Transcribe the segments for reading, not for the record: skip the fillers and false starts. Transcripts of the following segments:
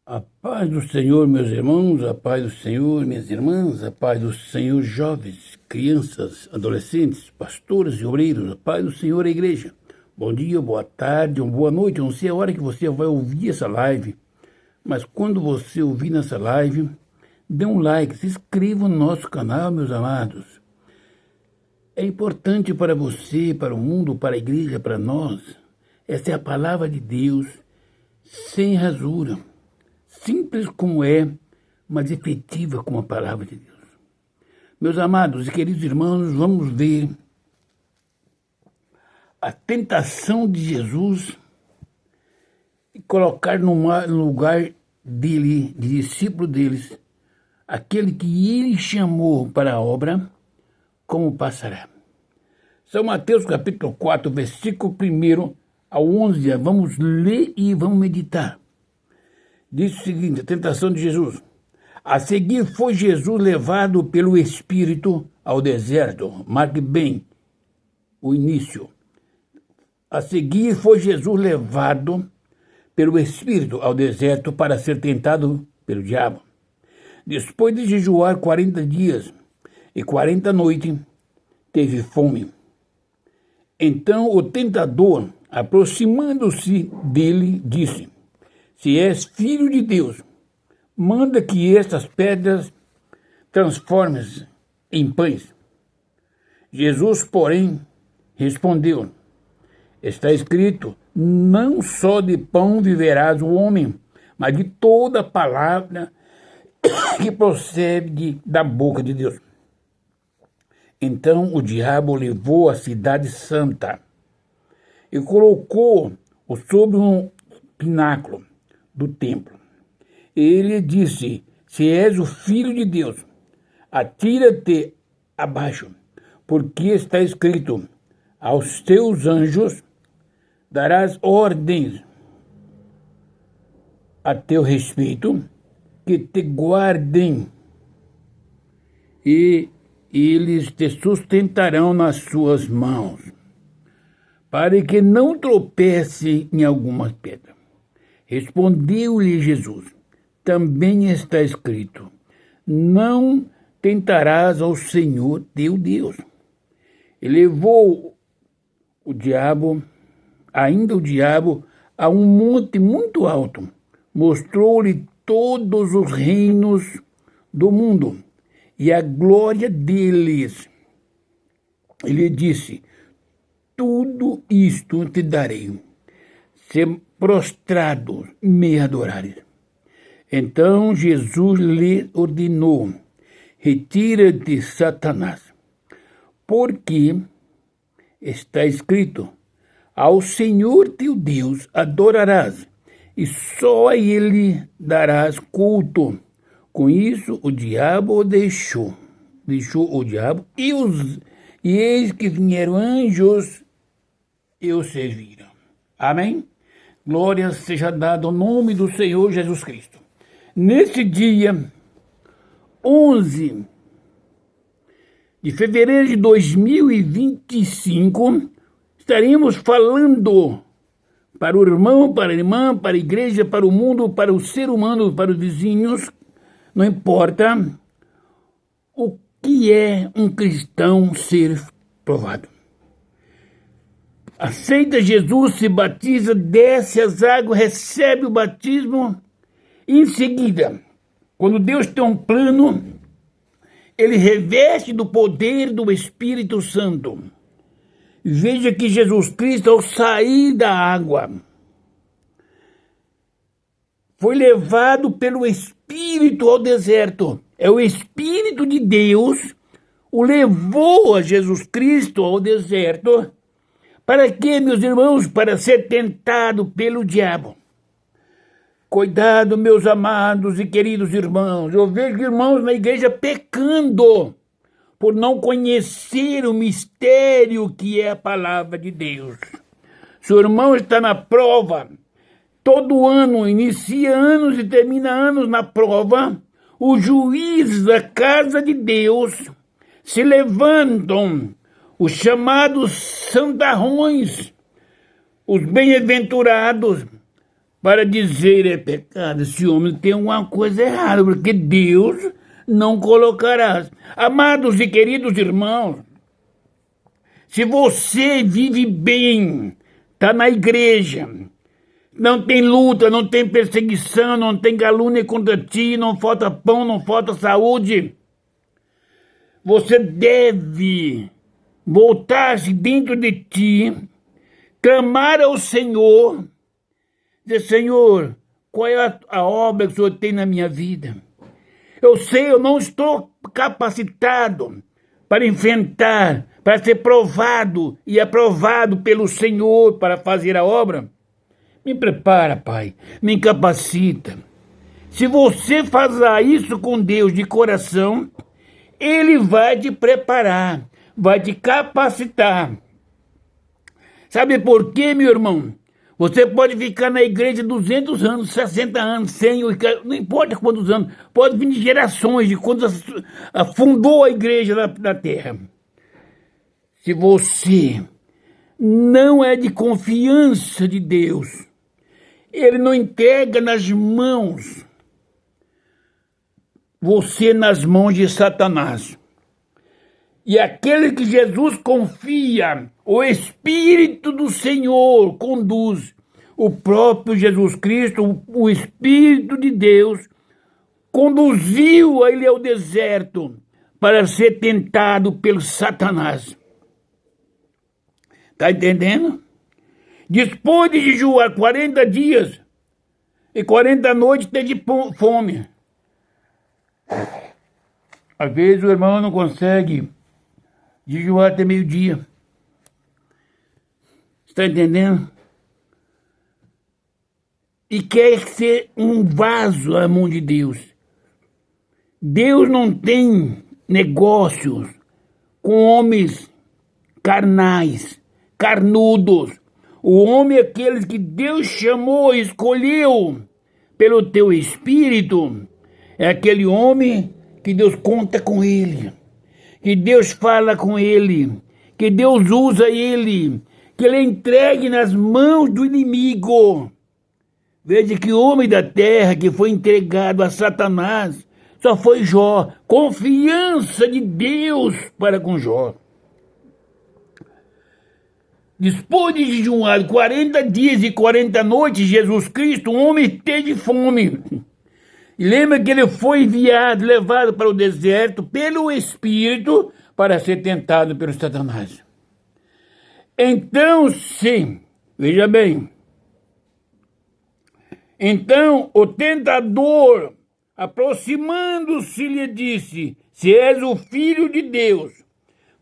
A paz do Senhor, meus irmãos, a paz do Senhor, minhas irmãs, a paz do Senhor, jovens, crianças, adolescentes, pastores e obreiros, a paz do Senhor, a igreja. Bom dia, boa tarde, ou boa noite, eu não sei a hora que você vai ouvir essa live, mas quando você ouvir nessa live, dê um like, se inscreva no nosso canal, meus amados. É importante para você, para o mundo, para a igreja, para nós. Essa é a palavra de Deus, sem rasura. Simples como é, mas efetiva como a palavra de Deus. Meus amados e queridos irmãos, vamos ver a tentação de Jesus e colocar no lugar dele, de discípulo deles, aquele que ele chamou para a obra, como passará. São Mateus capítulo 4, versículo 1 ao 11, vamos ler e vamos meditar. Diz o seguinte, a tentação de Jesus. A seguir foi Jesus levado pelo Espírito ao deserto. Marque bem o início. A seguir foi Jesus levado pelo Espírito ao deserto para ser tentado pelo diabo. Depois de jejuar 40 dias e 40 noites, teve fome. Então o tentador, aproximando-se dele, disse: se és filho de Deus, manda que estas pedras transformem-se em pães. Jesus, porém, respondeu: está escrito, não só de pão viverás o homem, mas de toda palavra que procede da boca de Deus. Então o diabo levou a cidade santa e colocou-o sobre um pináculo do templo. Ele disse: se és o filho de Deus, atira-te abaixo, porque está escrito, aos teus anjos darás ordens a teu respeito, que te guardem, e eles te sustentarão nas suas mãos, para que não tropece em alguma pedra. Respondeu-lhe Jesus: também está escrito, não tentarás ao Senhor teu Deus. E levou o diabo a um monte muito alto, mostrou-lhe todos os reinos do mundo e a glória deles. Ele disse: tudo isto te darei, se prostrado me adorares. Então Jesus lhe ordenou: retira-te, Satanás, porque está escrito, ao Senhor teu Deus adorarás, e só a ele darás culto. Com isso o diabo o deixou o diabo, e eis que vieram anjos e o serviram. Amém? Glória seja dada ao nome do Senhor Jesus Cristo. Nesse dia 11 de fevereiro de 2025, estaremos falando para o irmão, para a irmã, para a igreja, para o mundo, para o ser humano, para os vizinhos, não importa, o que é um cristão ser provado. Aceita Jesus, se batiza, desce as águas, recebe o batismo. Em seguida, quando Deus tem um plano, ele reveste do poder do Espírito Santo. Veja que Jesus Cristo, ao sair da água, foi levado pelo Espírito ao deserto. É o Espírito de Deus o levou a Jesus Cristo ao deserto. Para quê, meus irmãos? Para ser tentado pelo diabo. Cuidado, meus amados e queridos irmãos. Eu vejo irmãos na igreja pecando por não conhecer o mistério que é a palavra de Deus. Seu irmão está na prova. Todo ano, inicia anos e termina anos na prova. Os juízes da casa de Deus se levantam, os chamados santarrões, os bem-aventurados, para dizer é pecado. Esse homem tem uma coisa errada, porque Deus não colocará. Amados e queridos irmãos, se você vive bem, está na igreja, não tem luta, não tem perseguição, não tem calúnia contra ti, não falta pão, não falta saúde, você deve voltar-se dentro de ti, clamar ao Senhor, dizer, Senhor, qual é a obra que o Senhor tem na minha vida? Eu sei, eu não estou capacitado para enfrentar, para ser provado e aprovado pelo Senhor para fazer a obra. Me prepara, Pai, me capacita. Se você fazer isso com Deus de coração, Ele vai te preparar, vai te capacitar. Sabe por quê, meu irmão? Você pode ficar na igreja 200 anos, 60 anos, 100, não importa quantos anos, pode vir de gerações, de quando fundou a igreja na terra. Se você não é de confiança de Deus, Ele não entrega nas mãos, você nas mãos de Satanás. E aquele que Jesus confia, o Espírito do Senhor conduz. O próprio Jesus Cristo, o Espírito de Deus, conduziu ele ao deserto para ser tentado pelo Satanás. Está entendendo? Depois de jejuar 40 dias e 40 noites, teve fome. Às vezes o irmão não consegue jejuar até meio-dia. Está entendendo? E quer ser um vaso à mão de Deus. Deus não tem negócios com homens carnais, carnudos. O homem é aquele que Deus chamou, escolheu pelo teu espírito. É aquele homem que Deus conta com ele, que Deus fala com ele, que Deus usa ele, que ele é entregue nas mãos do inimigo. Veja que o homem da terra que foi entregado a Satanás só foi Jó, confiança de Deus para com Jó. Depois de jejuar 40 dias e 40 noites, Jesus Cristo, um homem teve fome. E lembra que ele foi enviado, levado para o deserto pelo Espírito para ser tentado pelo Satanás. Então, sim, veja bem. Então, o tentador, aproximando-se, lhe disse, se és o Filho de Deus,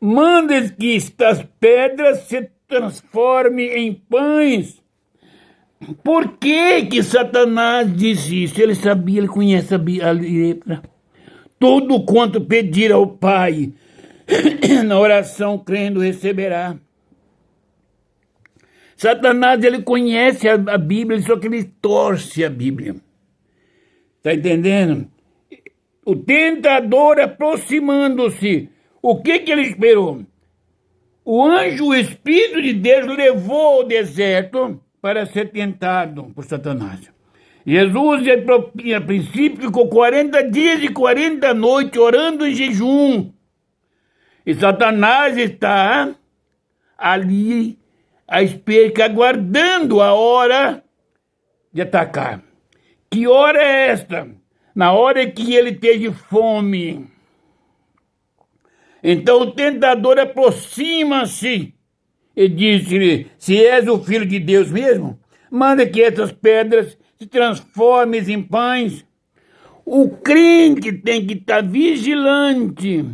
mandes que estas pedras se transformem em pães. Por que Satanás disse isso? Ele sabia, ele conhece a letra. Tudo quanto pedir ao Pai, na oração crendo receberá. Satanás, ele conhece a Bíblia, só que ele torce a Bíblia. Está entendendo? O tentador aproximando-se, o que ele esperou? O anjo, o Espírito de Deus, levou ao deserto para ser tentado por Satanás. Jesus, a princípio, ficou 40 dias e 40 noites orando em jejum. E Satanás está ali à espera, aguardando a hora de atacar. Que hora é esta? Na hora que ele teve fome. Então o tentador aproxima-se e disse-lhe, se és o Filho de Deus mesmo, manda que essas pedras se transformem em pães. O crente tem que estar vigilante,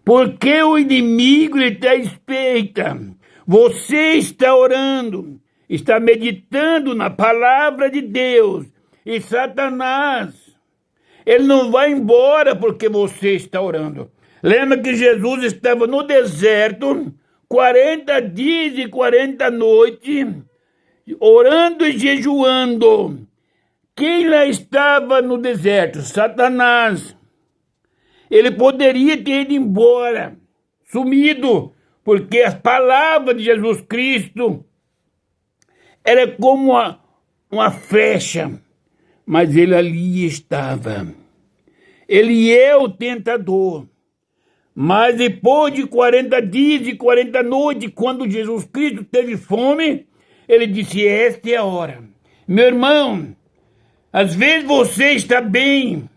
porque o inimigo está à espreita. Você está orando, está meditando na palavra de Deus, e Satanás, ele não vai embora porque você está orando. Lembra que Jesus estava no deserto, 40 dias e 40 noites, orando e jejuando. Quem lá estava no deserto? Satanás. Ele poderia ter ido embora, sumido, porque as palavras de Jesus Cristo era como uma flecha, mas ele ali estava. Ele é o tentador. Mas depois de 40 dias e 40 noites, quando Jesus Cristo teve fome, ele disse, esta é a hora. Meu irmão, às vezes você está bem,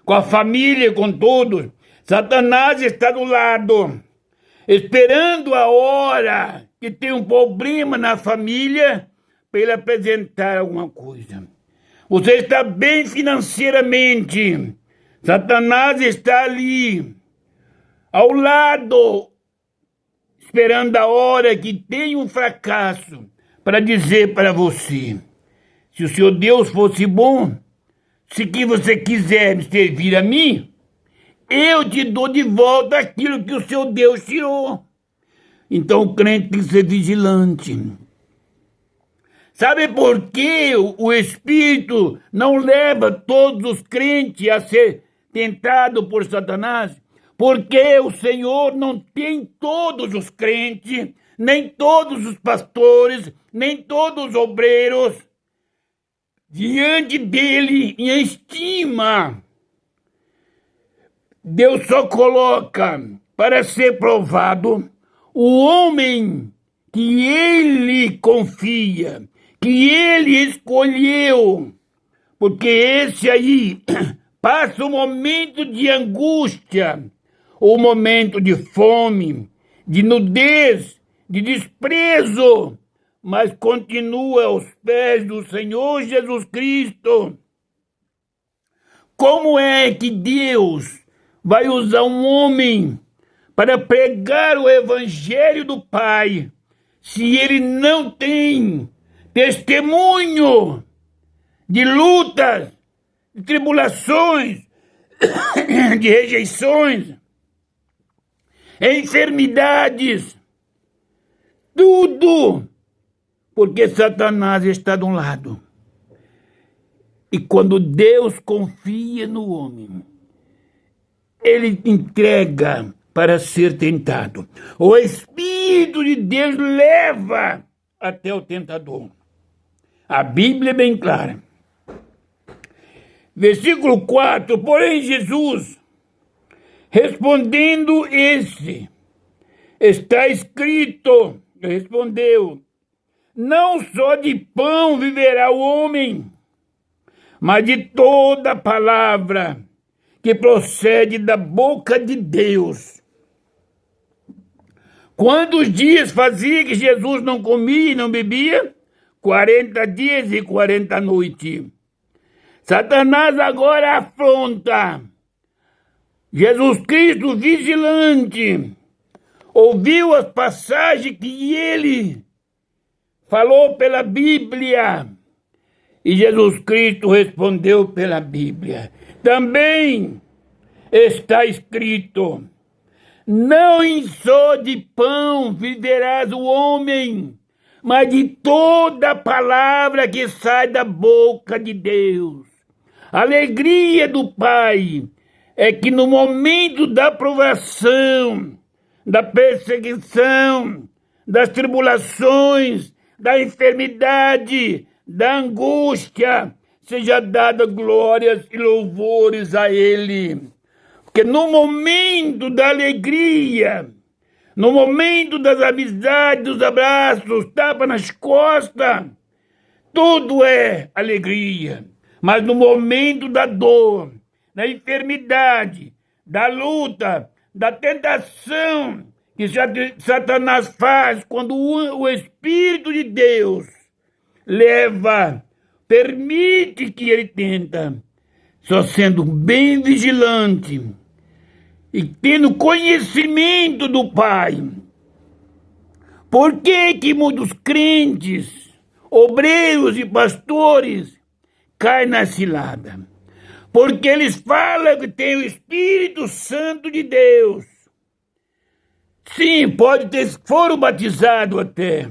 com a família, com todos. Satanás está do lado, esperando a hora que tem um problema na família para ele apresentar alguma coisa. Você está bem financeiramente. Satanás está ali, ao lado, esperando a hora que tem um fracasso para dizer para você, se o seu Deus fosse bom, se que você quiser me servir a mim, eu te dou de volta aquilo que o seu Deus tirou. Então o crente tem que ser vigilante. Sabe por que o Espírito não leva todos os crentes a ser tentados por Satanás? Porque o Senhor não tem todos os crentes, nem todos os pastores, nem todos os obreiros diante dele em estima. Deus só coloca para ser provado o homem que ele confia, que ele escolheu, porque esse aí passa um momento de angústia, ou momento de fome, de nudez, de desprezo, mas continua aos pés do Senhor Jesus Cristo. Como é que Deus vai usar um homem para pregar o evangelho do Pai, se ele não tem testemunho de lutas, de tribulações, de rejeições, enfermidades, tudo, porque Satanás está de um lado. E quando Deus confia no homem, ele entrega para ser tentado. O Espírito de Deus leva até o tentador. A Bíblia é bem clara. Versículo 4, porém Jesus, respondendo está escrito, respondeu, não só de pão viverá o homem, mas de toda palavra que procede da boca de Deus. Quantos dias fazia que Jesus não comia e não bebia? 40 dias e 40 noites. Satanás agora afronta Jesus Cristo vigilante. Ouviu as passagens que ele falou pela Bíblia. E Jesus Cristo respondeu pela Bíblia. Também está escrito, não só de pão viverás o homem, mas de toda palavra que sai da boca de Deus. A alegria do Pai é que no momento da provação, da perseguição, das tribulações, da enfermidade, da angústia, seja dada glórias e louvores a Ele. Porque no momento da alegria, no momento das amizades, dos abraços, tapa nas costas, tudo é alegria. Mas no momento da dor, da enfermidade, da luta, da tentação que Satanás faz quando o Espírito de Deus permite que ele tenta, só sendo bem vigilante e tendo conhecimento do Pai. Por que muitos crentes, obreiros e pastores caem na cilada? Porque eles falam que tem o Espírito Santo de Deus. Sim, foram batizados até.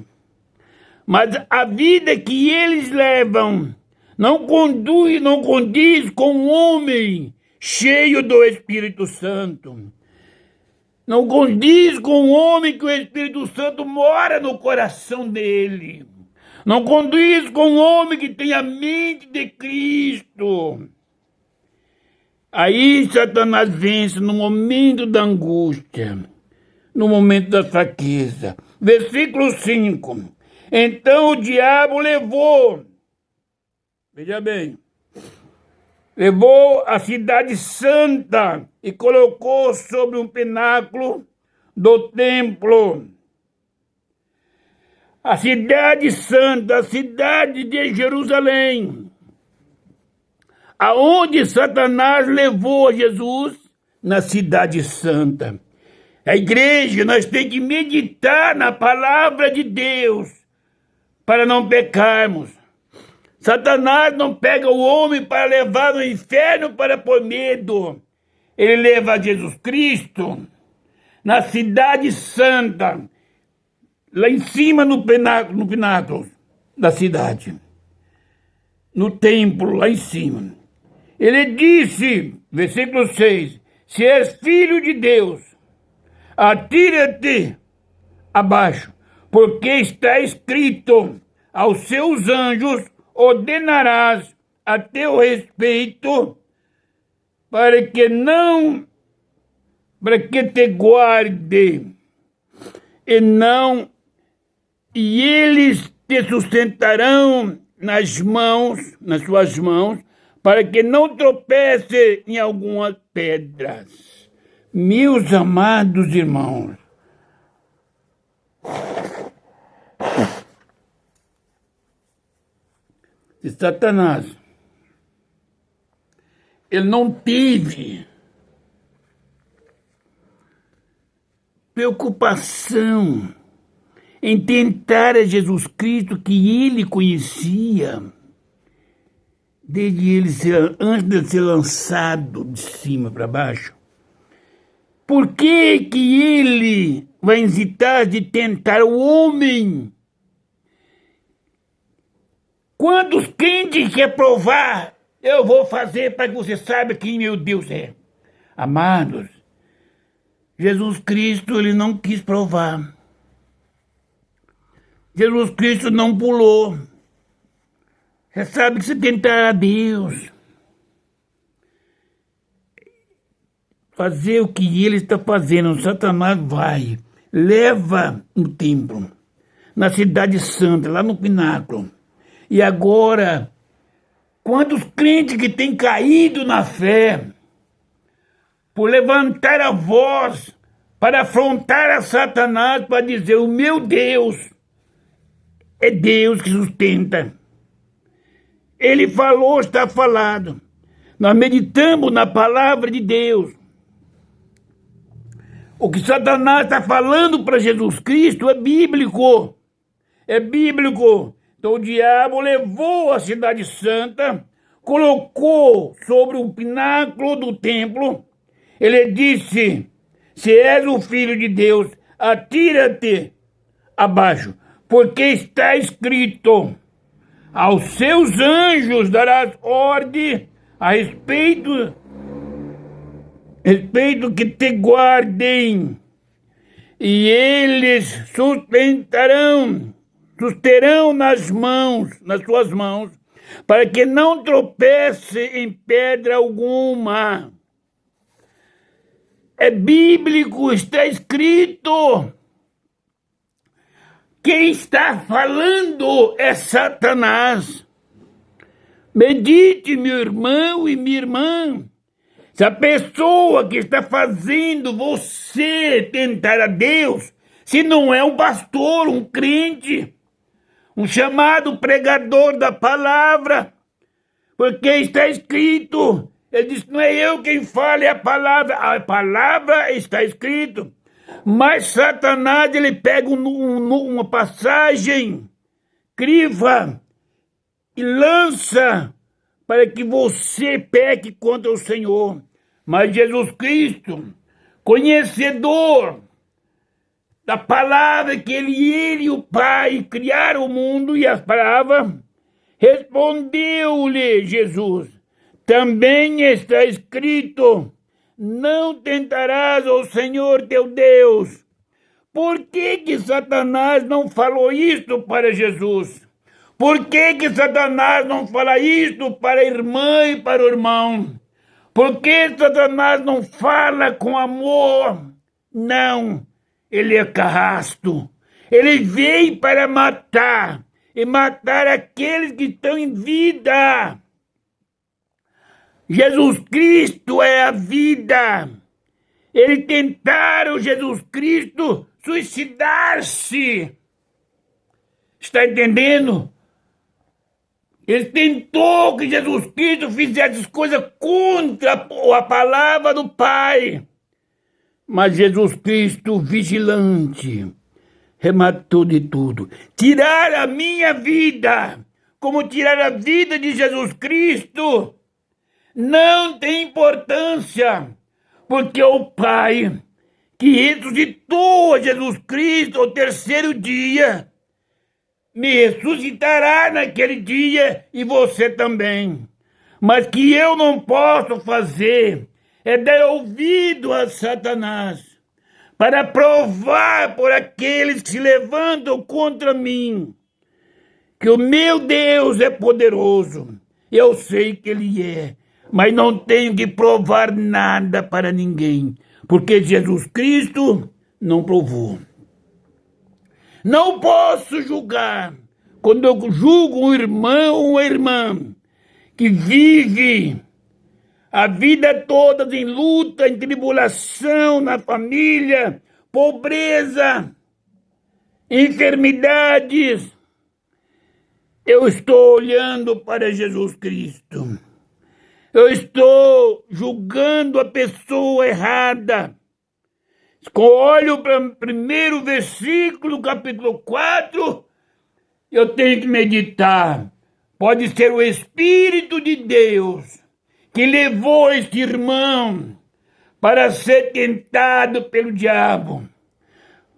Mas a vida que eles levam não condiz com um homem cheio do Espírito Santo. Não condiz com um homem que o Espírito Santo mora no coração dele. Não condiz com o homem que tem a mente de Cristo. Aí Satanás vence no momento da angústia, no momento da fraqueza. Versículo 5. Então o diabo levou, veja bem, levou a cidade santa e colocou sobre um pináculo do templo. A cidade santa, a cidade de Jerusalém, aonde Satanás levou Jesus, na cidade santa. A igreja, nós temos que meditar na palavra de Deus para não pecarmos. Satanás não pega o homem para levar no inferno para pôr medo. Ele leva Jesus Cristo na cidade santa, lá em cima no pináculo da cidade, no templo, lá em cima. Ele disse, versículo 6, se és filho de Deus, atira-te abaixo, porque está escrito, aos seus anjos ordenarás a teu respeito, para que te guarde, e eles te sustentarão nas suas mãos, para que não tropece em algumas pedras. Meus amados irmãos, de Satanás, ele não teve preocupação em tentar a Jesus Cristo que ele conhecia antes de ser lançado de cima para baixo. Por que ele vai hesitar de tentar o homem? Quantos crentes quer provar? Eu vou fazer para que você saiba quem meu Deus é. Amados, Jesus Cristo, ele não quis provar. Jesus Cristo não pulou. Você sabe que se tentar a Deus, fazer o que ele está fazendo, Satanás vai, leva no templo, na cidade santa, lá no pináculo. E agora, quantos crentes que têm caído na fé, por levantar a voz para afrontar a Satanás, para dizer, o meu Deus é Deus que sustenta. Ele falou, está falado. Nós meditamos na palavra de Deus. O que Satanás está falando para Jesus Cristo é bíblico. É bíblico. Então o diabo levou a cidade santa, colocou sobre um pináculo do templo. Ele disse, se és o filho de Deus, atira-te abaixo, porque está escrito, aos seus anjos darás ordem a respeito que te guardem, e eles susterão nas suas mãos, para que não tropece em pedra alguma. É bíblico, está escrito. Quem está falando é Satanás. Medite, meu irmão e minha irmã. Se a pessoa que está fazendo você tentar a Deus, se não é um pastor, um crente, um chamado pregador da palavra, porque está escrito, ele disse, não é eu quem fala, é a palavra está escrito. Mas Satanás, ele pega uma passagem, criva e lança para que você peque contra o Senhor. Mas Jesus Cristo, conhecedor da palavra que ele e o Pai criaram o mundo e as palavras, respondeu-lhe Jesus, também está escrito, não tentarás o Senhor teu Deus. Por que Satanás não falou isto para Jesus? Por que Satanás não fala isto para a irmã e para o irmão? Por que Satanás não fala com amor? Não, ele é carrasco. Ele veio para matar, e matar aqueles que estão em vida. Jesus Cristo é a vida. Eles tentaram, Jesus Cristo, suicidar-se. Está entendendo? Ele tentou que Jesus Cristo fizesse as coisas contra a palavra do Pai. Mas Jesus Cristo, vigilante, rematou de tudo. Tirar a minha vida, como tirar a vida de Jesus Cristo, não tem importância, porque o Pai, que ressuscitou a Jesus Cristo ao terceiro dia, me ressuscitará naquele dia e você também. Mas que eu não posso fazer é dar ouvido a Satanás para provar por aqueles que se levantam contra mim que o meu Deus é poderoso. Eu sei que Ele é, mas não tenho que provar nada para ninguém, porque Jesus Cristo não provou. Não posso julgar. Quando eu julgo um irmão ou uma irmã que vive a vida toda em luta, em tribulação, na família, pobreza, enfermidades, eu estou olhando para Jesus Cristo. Eu estou julgando a pessoa errada. Olho para o primeiro versículo, capítulo 4, eu tenho que meditar. Pode ser o Espírito de Deus que levou este irmão para ser tentado pelo diabo,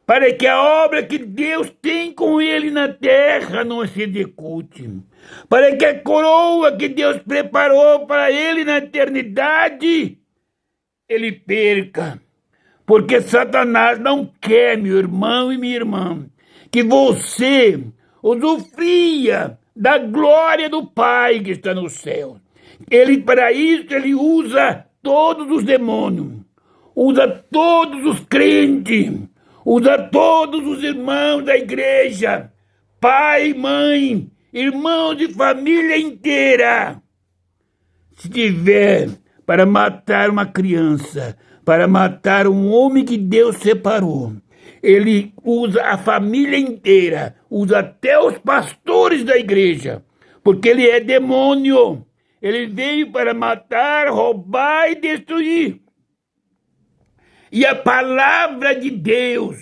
para que a obra que Deus tem com ele na terra não se execute, para que a coroa que Deus preparou para ele na eternidade, ele perca. Porque Satanás não quer, meu irmão e minha irmã, que você usufria da glória do Pai que está no céu. Ele, para isso, ele usa todos os demônios, usa todos os crentes, usa todos os irmãos da igreja, pai, mãe, irmãos de família inteira. Se tiver para matar uma criança, para matar um homem que Deus separou, ele usa a família inteira, usa até os pastores da igreja, porque ele é demônio. Ele veio para matar, roubar e destruir. E a palavra de Deus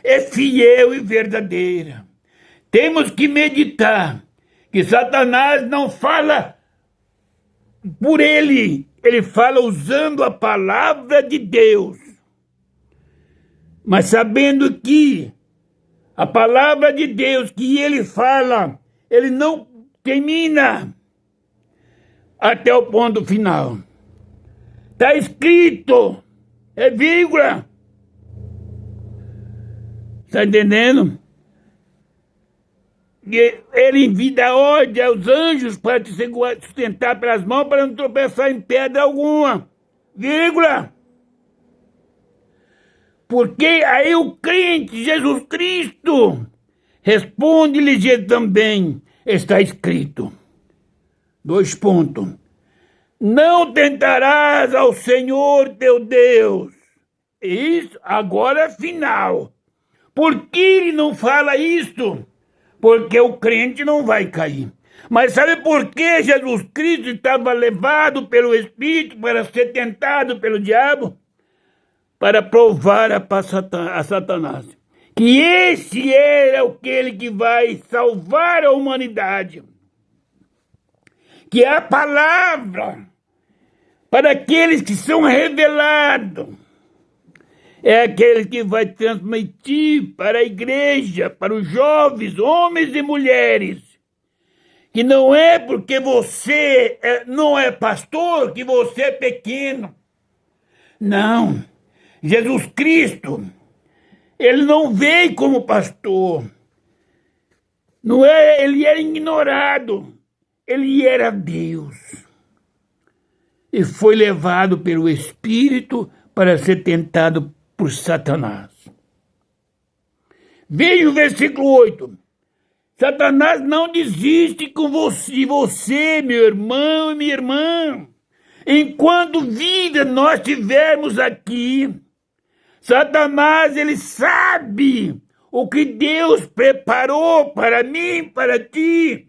é fiel e verdadeira. Temos que meditar que Satanás não fala por ele, ele fala usando a palavra de Deus. Mas sabendo que a palavra de Deus que ele fala, ele não termina até o ponto final. Está escrito, é vírgula. Está entendendo? Ele envia ordem aos anjos para te sustentar pelas mãos para não tropeçar em pedra alguma. Vírgula. Porque aí o crente, Jesus Cristo, responde-lhe também, está escrito. 2 pontos. Não tentarás ao Senhor teu Deus. Isso agora é final. Por que ele não fala isto? Porque o crente não vai cair. Mas sabe por que Jesus Cristo estava levado pelo Espírito para ser tentado pelo diabo? Para provar a Satanás que esse era aquele que vai salvar a humanidade. Que é a palavra para aqueles que são revelados. É aquele que vai transmitir para a igreja, para os jovens, homens e mulheres, que não é porque você não é pastor que você é pequeno. Não. Jesus Cristo, ele não veio como pastor. Não é, ele era ignorado, ele era Deus. E foi levado pelo Espírito para ser tentado por Satanás. Veja o versículo 8. Satanás não desiste de você, meu irmão e minha irmã. Enquanto vida nós tivermos aqui, Satanás, ele sabe o que Deus preparou para mim, para ti.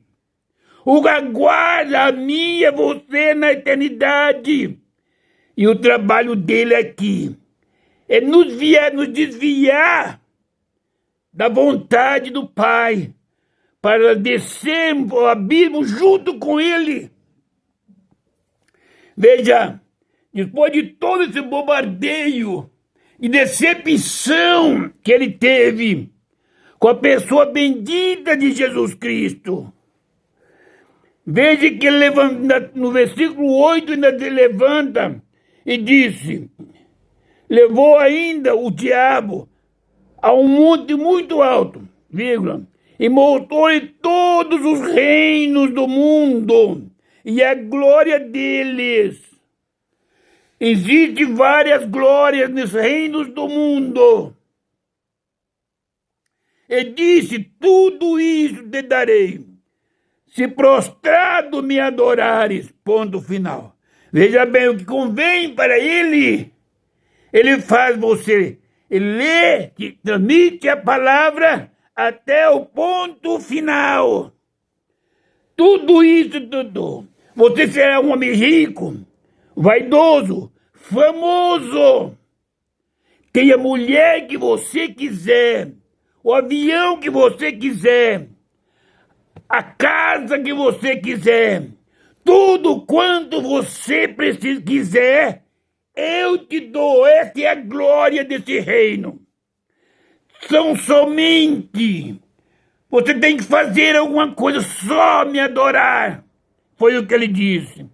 O que aguarda a mim e a você na eternidade. E o trabalho dele aqui é nos desviar da vontade do Pai, para descermos o abismo junto com ele. Veja, depois de todo esse bombardeio e decepção que ele teve com a pessoa bendita de Jesus Cristo, veja que ele levanta, no versículo 8 ainda se levanta e disse, levou ainda o diabo a um monte muito alto, vírgula, e mostrou-lhe todos os reinos do mundo e a glória deles. Existem várias glórias nos reinos do mundo. E disse, tudo isso te darei, se prostrado me adorares, ponto final. Veja bem, o que convém para ele, ele faz você, ele lê, que transmite a palavra até o ponto final. Tudo isso, tudo. Você será um homem rico, vaidoso, famoso. Tenha a mulher que você quiser, o avião que você quiser, a casa que você quiser, tudo quanto você quiser, eu te dou. Essa é a glória desse reino. São somente, você tem que fazer alguma coisa, só me adorar. Foi o que ele disse.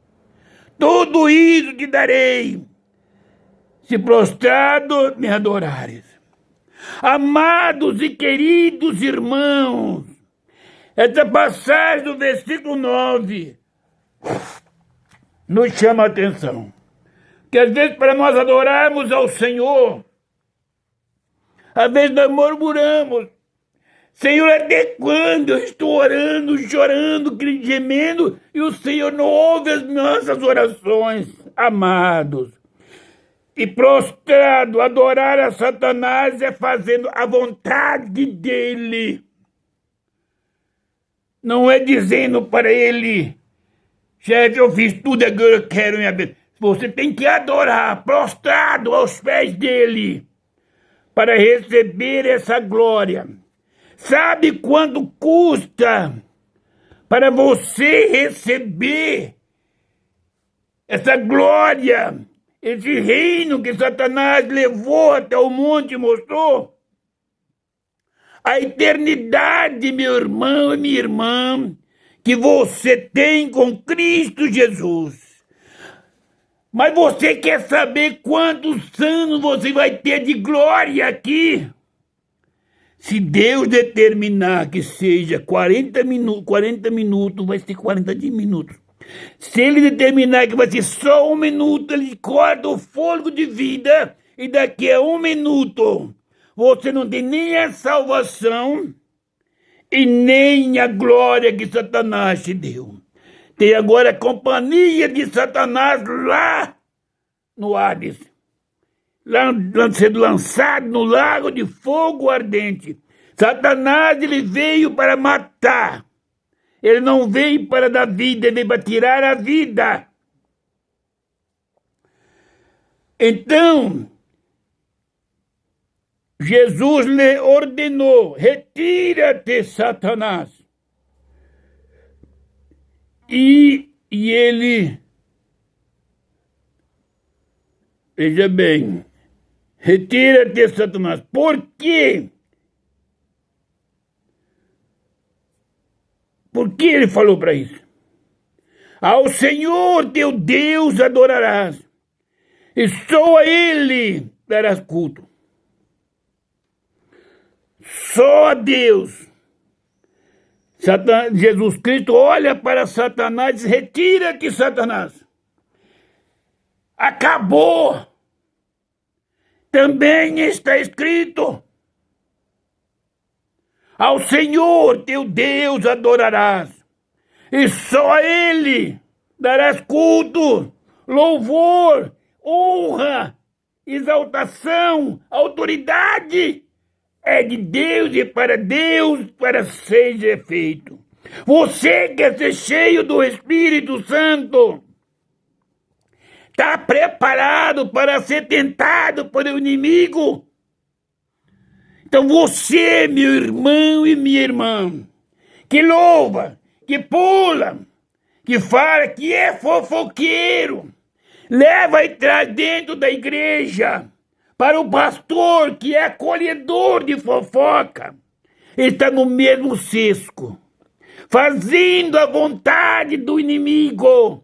Tudo isso te darei, se prostrado me adorares. Amados e queridos irmãos, essa passagem do versículo 9 nos chama a atenção. Que às vezes para nós adorarmos ao Senhor, às vezes nós murmuramos, Senhor, até quando eu estou orando, chorando, gemendo, e o Senhor não ouve as nossas orações, amados. E prostrado, adorar a Satanás é fazendo a vontade dele. Não é dizendo para ele, chefe, eu fiz tudo, agora eu quero minha bênção. Você tem que adorar, prostrado aos pés dele, para receber essa glória. Sabe quanto custa para você receber essa glória, esse reino que Satanás levou até o monte e mostrou? A eternidade, meu irmão e minha irmã, que você tem com Cristo Jesus. Mas você quer saber quantos anos você vai ter de glória aqui? Se Deus determinar que seja 40 minutos, vai ser 40 minutos. Se ele determinar que vai ser só 1 minuto, ele corta o fôlego de vida e daqui a 1 minuto você não tem nem a salvação e nem a glória que Satanás te deu. Tem agora a companhia de Satanás lá no Hades, lá sendo lançado no lago de fogo ardente. Satanás, ele veio para matar. Ele não veio para dar vida, ele veio para tirar a vida. Então, Jesus lhe ordenou, retira-te, Satanás. E ele, veja bem, retira-te, Satanás. Por quê? Por que ele falou para isso? Ao Senhor teu Deus adorarás, e só a ele darás culto. Só a Deus. Jesus Cristo olha para Satanás e diz: retira-te, Satanás. Acabou. Também está escrito: ao Senhor teu Deus adorarás, e só a Ele darás culto, louvor, honra, exaltação, autoridade. É de Deus e para Deus para seja feito. Você quer ser cheio do Espírito Santo? Está preparado para ser tentado pelo inimigo? Então você, meu irmão e minha irmã, que louva, que pula, que fala, que é fofoqueiro, leva e traz dentro da igreja para o pastor, que é acolhedor de fofoca, está no mesmo cisco, fazendo a vontade do inimigo,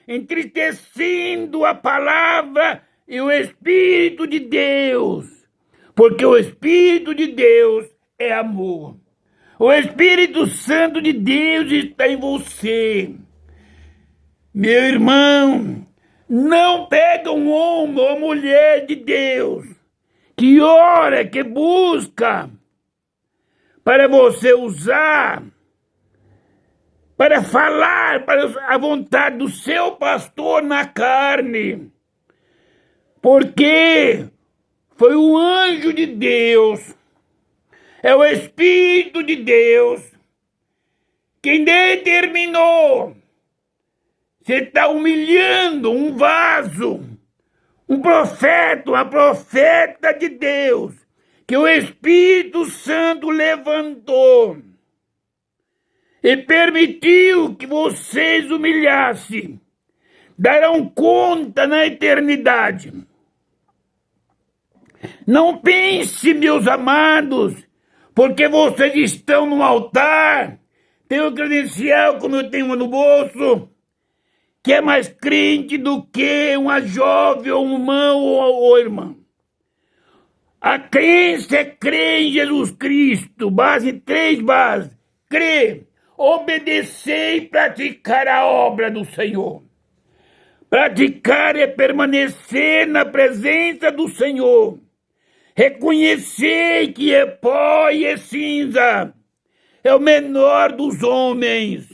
entristecendo a palavra e o Espírito de Deus, porque o Espírito de Deus é amor. O Espírito Santo de Deus está em você. Meu irmão, não pega um homem ou mulher de Deus que ora, que busca para você usar, para falar para a vontade do seu pastor na carne, porque foi o anjo de Deus, é o Espírito de Deus quem determinou. Você está humilhando um vaso, um profeta, uma profeta de Deus, que o Espírito Santo levantou e permitiu que vocês humilhassem. Darão conta na eternidade. Não pense, meus amados, porque vocês estão no altar, tem o credencial como eu tenho no bolso, que é mais crente do que uma jovem, ou um irmão ou irmã. A crença é crer em Jesus Cristo, base em 3 bases. Crer, obedecer e praticar a obra do Senhor. Praticar é permanecer na presença do Senhor. Reconhecer que é pó e é cinza. É o menor dos homens.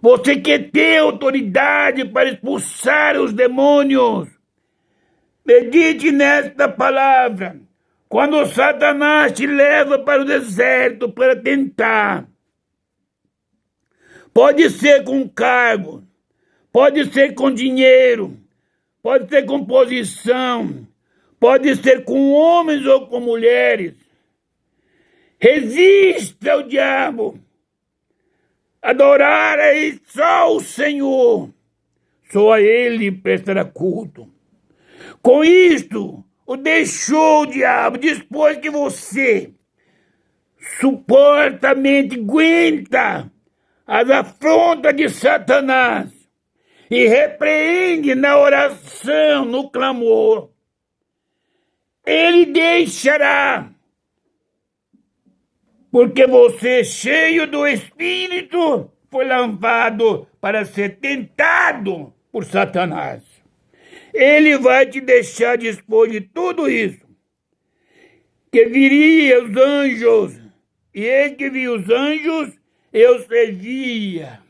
Você quer ter autoridade para expulsar os demônios? Medite nesta palavra. Quando Satanás te leva para o deserto para tentar, pode ser com cargo, pode ser com dinheiro, pode ser com posição, pode ser com homens ou com mulheres. Resista ao diabo. Adorarei só o Senhor, só a Ele prestará culto. Com isto, o deixou o diabo, depois que você suportamente aguenta as afrontas de Satanás e repreende na oração, no clamor, ele deixará. Porque você, cheio do Espírito, foi lançado para ser tentado por Satanás. Ele vai te deixar dispor de tudo isso. Que viria os anjos, e eis que vi os anjos, eu servia.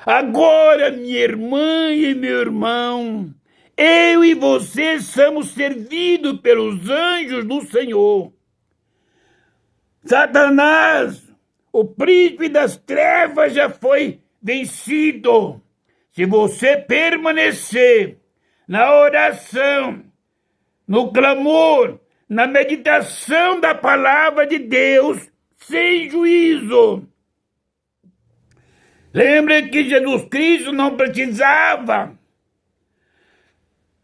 Agora, minha irmã e meu irmão, eu e você somos servidos pelos anjos do Senhor. Satanás, o príncipe das trevas, já foi vencido. Se você permanecer na oração, no clamor, na meditação da palavra de Deus, sem juízo. Lembre que Jesus Cristo não precisava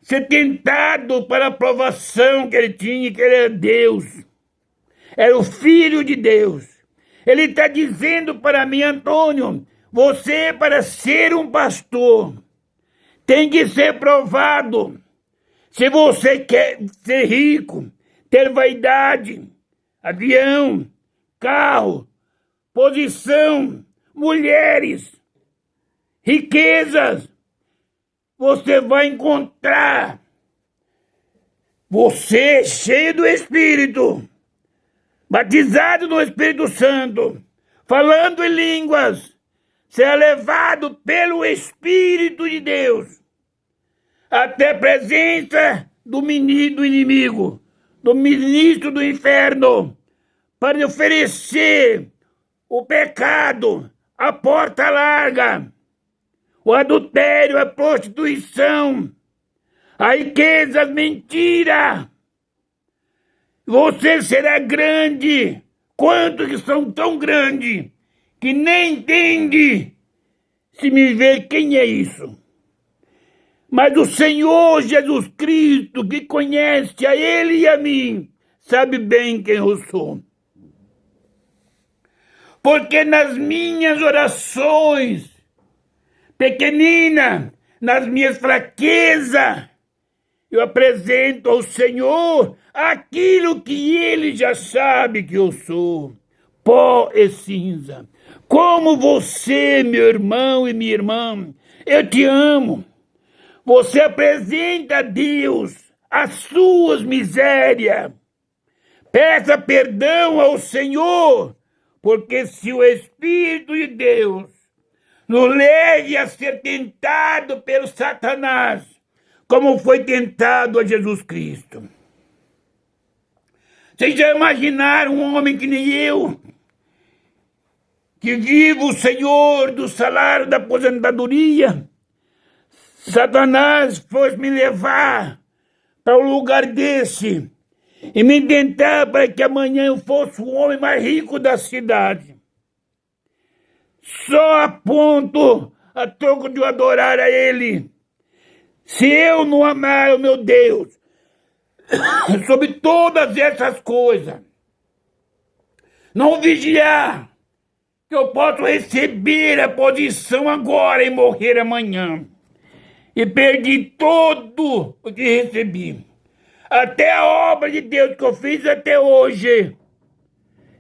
ser tentado para a provação que ele tinha, que ele era Deus. Era o Filho de Deus. Ele está dizendo para mim, Antônio, você, para ser um pastor, tem que ser provado. Se você quer ser rico, ter vaidade, avião, carro, posição, mulheres, riquezas, você vai encontrar você cheio do Espírito, batizado no Espírito Santo, falando em línguas, será levado pelo Espírito de Deus até a presença do inimigo, do ministro do inferno, para lhe oferecer o pecado, a porta larga, o adultério, a prostituição, a riqueza, a mentira. Você será grande. Quantos que são tão grandes que nem entende se me vê quem é isso. Mas o Senhor Jesus Cristo, que conhece a Ele e a mim, sabe bem quem eu sou. Porque nas minhas orações, pequenina, nas minhas fraquezas, eu apresento ao Senhor aquilo que Ele já sabe que eu sou, pó e cinza. Como você, meu irmão e minha irmã, eu te amo. Você apresenta a Deus as suas misérias. Peça perdão ao Senhor, porque se o Espírito de Deus nos leve a ser tentado pelo Satanás, como foi tentado a Jesus Cristo. Vocês já imaginaram um homem que nem eu, que vivo o Senhor do salário da aposentadoria? Satanás fosse me levar para um lugar desse e me tentar para que amanhã eu fosse o homem mais rico da cidade. Só a ponto, a troco de eu adorar a Ele. Se eu não amar o meu Deus sobre todas essas coisas, não vigiar, que eu posso receber a posição agora e morrer amanhã. E perdi todo o que recebi. Até a obra de Deus que eu fiz até hoje,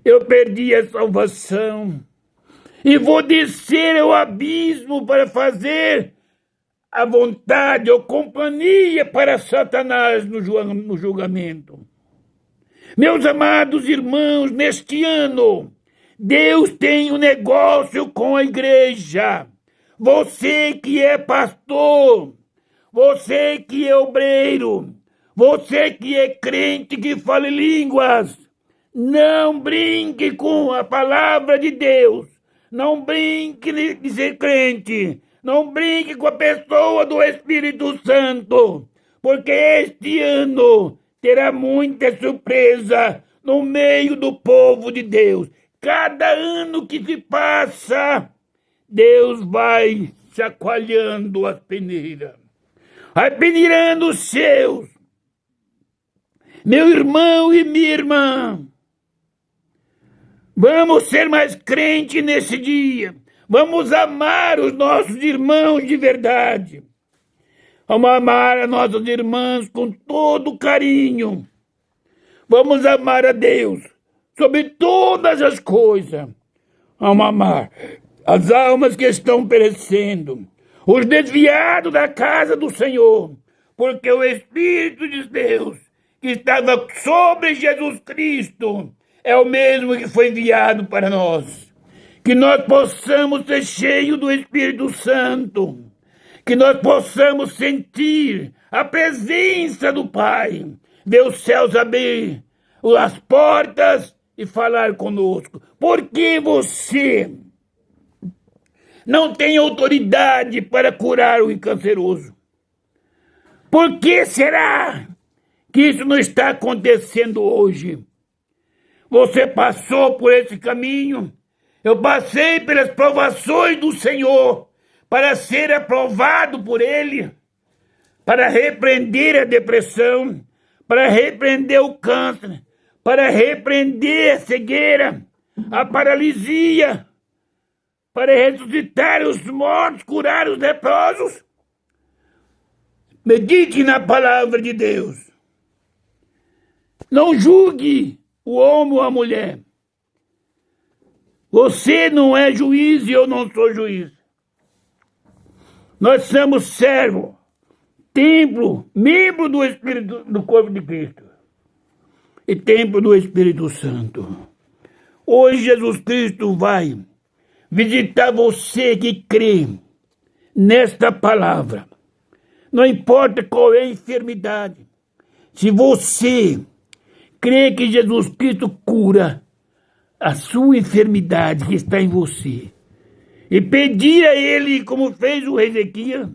eu perdi a salvação. E vou descer ao abismo para fazer a vontade ou companhia para Satanás no julgamento. Meus amados irmãos, neste ano, Deus tem um negócio com a igreja. Você que é pastor, você que é obreiro, você que é crente que fala em línguas, não brinque com a palavra de Deus, não brinque de ser crente, não brinque com a pessoa do Espírito Santo, porque este ano terá muita surpresa no meio do povo de Deus. Cada ano que se passa, Deus vai chacoalhando as peneiras, vai peneirando os seus. Meu irmão e minha irmã, vamos ser mais crentes nesse dia. Vamos amar os nossos irmãos de verdade. Vamos amar as nossas irmãs com todo carinho. Vamos amar a Deus sobre todas as coisas. Vamos amar as almas que estão perecendo, os desviados da casa do Senhor, porque o Espírito de Deus que estava sobre Jesus Cristo é o mesmo que foi enviado para nós. Que nós possamos ser cheios do Espírito Santo, que nós possamos sentir a presença do Pai, ver os céus abrir as portas e falar conosco. Porque você não tem autoridade para curar o canceroso? Por que será que isso não está acontecendo hoje? Você passou por esse caminho, eu passei pelas provações do Senhor para ser aprovado por Ele, para repreender a depressão, para repreender o câncer, para repreender a cegueira, a paralisia, para ressuscitar os mortos, curar os leprosos. Medite na palavra de Deus. Não julgue o homem ou a mulher. Você não é juiz e eu não sou juiz. Nós somos servo, templo, membro do Espírito, do corpo de Cristo. E templo do Espírito Santo. Hoje Jesus Cristo vai visitar você que crê nesta palavra. Não importa qual é a enfermidade. Se você crê que Jesus Cristo cura a sua enfermidade que está em você e pedir a Ele, como fez o Ezequias,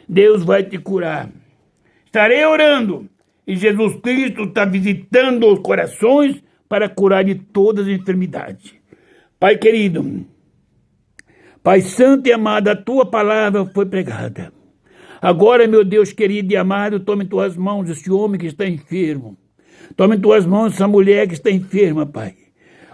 Deus vai te curar. Estarei orando e Jesus Cristo está visitando os corações para curar de todas as enfermidades. Pai querido, Pai santo e amado, a tua palavra foi pregada. Agora, meu Deus querido e amado, tome em tuas mãos esse homem que está enfermo. Tome em tuas mãos essa mulher que está enferma, Pai.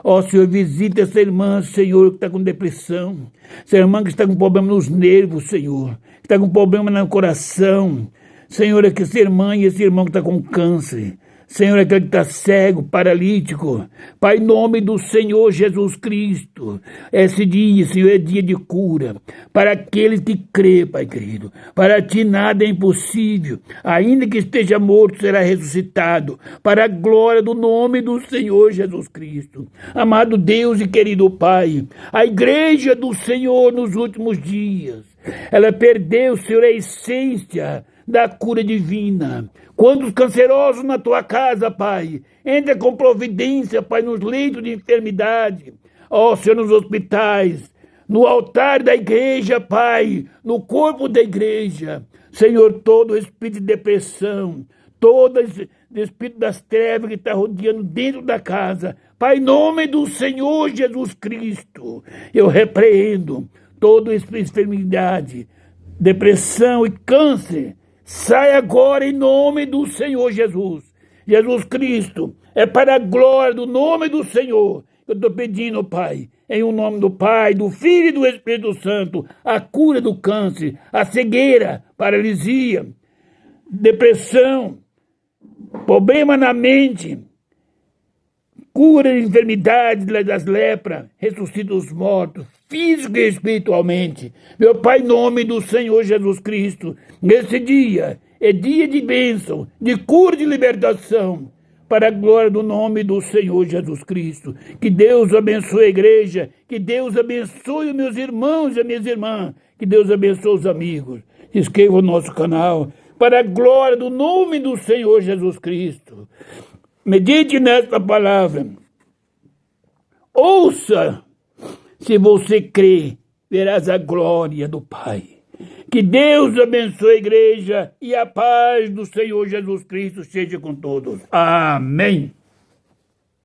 Ó, Senhor, visita essa irmã, Senhor, que está com depressão. Essa irmã que está com problema nos nervos, Senhor. Que está com problema no coração. Senhor, é que essa irmã e esse irmão que está com câncer. Senhor, aquele que está cego, paralítico. Pai, em nome do Senhor Jesus Cristo. Esse dia, Senhor, é dia de cura. Para aqueles que crê, Pai querido. Para ti nada é impossível. Ainda que esteja morto, será ressuscitado. Para a glória do nome do Senhor Jesus Cristo. Amado Deus e querido Pai, a igreja do Senhor nos últimos dias, ela perdeu, Senhor, a essência da cura divina. Quantos cancerosos na tua casa, Pai, entra com providência, Pai, nos leitos de enfermidade, ó Senhor, nos hospitais, no altar da igreja, Pai, no corpo da igreja. Senhor, todo espírito de depressão, todo espírito das trevas que está rodeando dentro da casa, Pai, em nome do Senhor Jesus Cristo, eu repreendo toda enfermidade, depressão e câncer. Sai agora em nome do Senhor Jesus. Jesus Cristo, é para a glória do nome do Senhor. Eu estou pedindo, Pai, em o nome do Pai, do Filho e do Espírito Santo, a cura do câncer, a cegueira, paralisia, depressão, problema na mente, cura de enfermidades das lepras, ressuscita os mortos, físico e espiritualmente. Meu Pai, em nome do Senhor Jesus Cristo, nesse dia é dia de bênção, de cura e de libertação, para a glória do nome do Senhor Jesus Cristo. Que Deus abençoe a igreja, que Deus abençoe os meus irmãos e as minhas irmãs, que Deus abençoe os amigos. Inscreva o nosso canal, para a glória do nome do Senhor Jesus Cristo. Medite nesta palavra. Ouça. Se você crê, verás a glória do Pai. Que Deus abençoe a igreja e a paz do Senhor Jesus Cristo seja com todos. Amém.